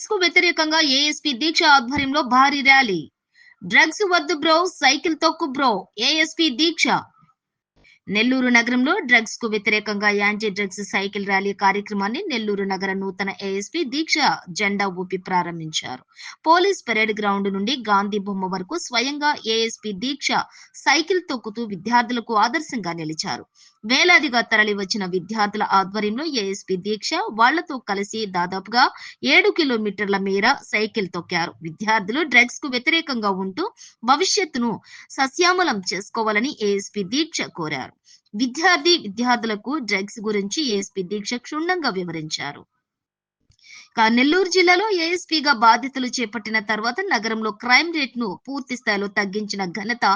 Drugs కు వ్యతిరేకంగా ASP దీక్ష ఆధ్వర్యంలో భారీ ర్యాలీ. డ్రగ్స్ వద్దు బ్రో, సైకిల్ తొక్కు బ్రో, ఏఎస్పీ దీక్ష. నెల్లూరు నగరంలో డ్రగ్స్ కు వ్యతిరేకంగా యాంటీ డ్రగ్స్ సైకిల్ ర్యాలీ కార్యక్రమాన్ని నెల్లూరు నగర నూతన ఏఎస్పీ దీక్ష జెండా ఊపి ప్రారంభించారు. పోలీస్ పెరేడ్ గ్రౌండ్ నుండి గాంధీ బొమ్మ వరకు స్వయంగా ఏఎస్పీ దీక్ష సైకిల్ తొక్కుతూ విద్యార్థులకు ఆదర్శంగా నిలిచారు. వేలాదిగా తరలి వచ్చిన విద్యార్థుల ఆధ్వర్యంలో ఏఎస్పీ దీక్ష వాళ్లతో కలిసి దాదాపుగా 7 కిలోమీటర్ల మేర సైకిల్ తొక్కారు. విద్యార్థులు డ్రగ్స్ కు వ్యతిరేకంగా ఉంటూ భవిష్యత్తును సస్యామలం చేసుకోవాలని ఏఎస్పీ దీక్ష కోరారు. విద్యార్థులకు డ్రగ్స్ గురించి ఏఎస్పీ దీక్ష క్షుణ్ణంగా వివరించారు. నెల్లూరు జిల్లాలో ఏఎస్పీగా బాధ్యతలు చేపట్టిన తర్వాత నగరంలో క్రైమ్ రేట్ ను పూర్తి స్థాయిలో తగ్గించిన ఘనత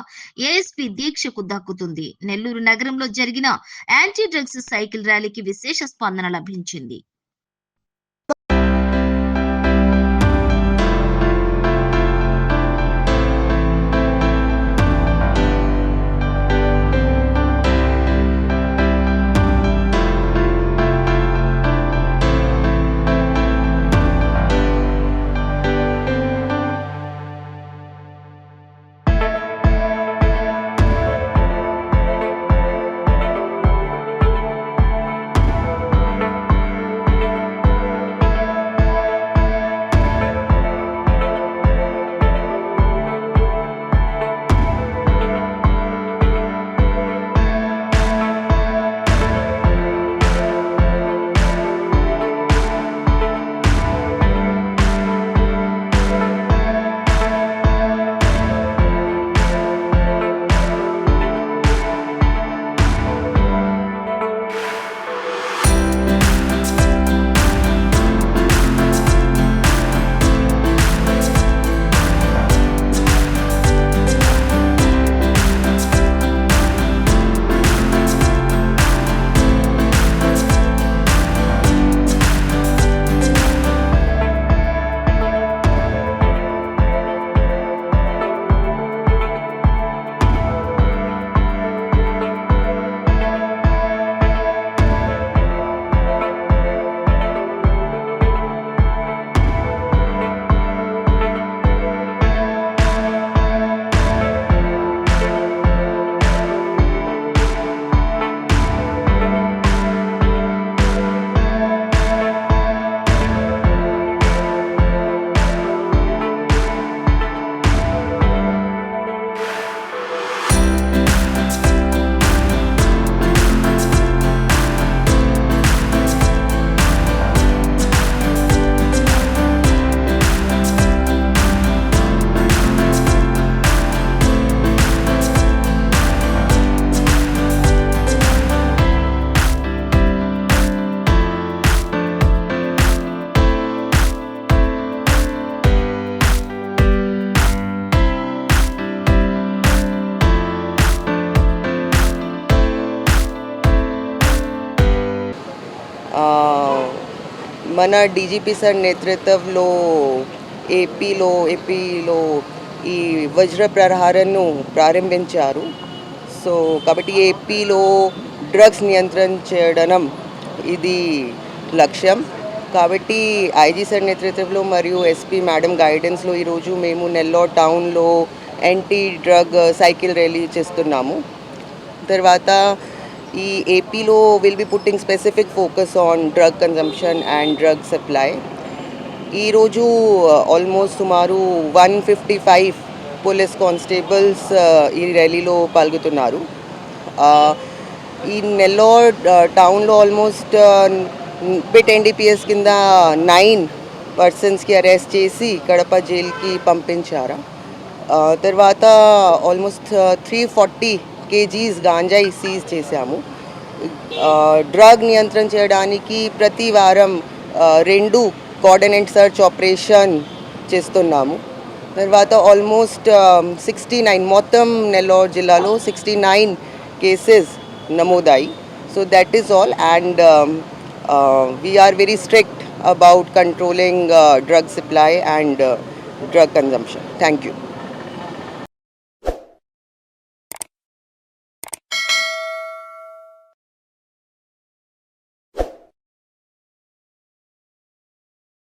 ఏఎస్పీ దీక్షకు దక్కుతుంది. నెల్లూరు నగరంలో జరిగిన యాంటీ డ్రగ్స్ సైకిల్ ర్యాలీకి విశేష స్పందన లభించింది. మన డీజీపీ సార్ నేతృత్వంలో ఏపీలో ఈ వజ్ర ప్రహారను ప్రారంభించారు. సో కాబట్టి ఏపీలో డ్రగ్స్ నియంత్రణ చేయడం ఇది లక్ష్యం. కాబట్టి ఐజీ సార్ నేతృత్వంలో మరియు ఎస్పీ మేడం గైడెన్స్లో ఈరోజు మేము నెల్లూరు టౌన్లో యాంటీ డ్రగ్ సైకిల్ ర్యాలీ చేస్తున్నాము. తర్వాత ఈ ఏపీలో will be putting specific focus on drug consumption and drug supply. ఈరోజు ఆల్మోస్ట్ సుమారు 155 పోలీస్ కానిస్టేబుల్స్ ఈ ర్యాలీలో పాల్గొతున్నారు. ఈ నెల్లూరు టౌన్లో ఆల్మోస్ట్ బిట్ ఎన్డీపీఎస్ కింద 9 పర్సన్స్కి అరెస్ట్ చేసి కడప జైలుకి పంపించారు. తర్వాత ఆల్మోస్ట్ 340 kgs గాంజాయి సీజ్ చేశాము. డ్రగ్ నియంత్రణ చేయడానికి ప్రతి వారం 2 కోఆర్డినేట్ సర్చ్ ఆపరేషన్ చేస్తున్నాము. తర్వాత ఆల్మోస్ట్ 69 మొత్తం నెల్లూరు జిల్లాలో 69 కేసెస్ నమోదాయి. So that is all and we are very strict about controlling drug supply and drug consumption. Thank you.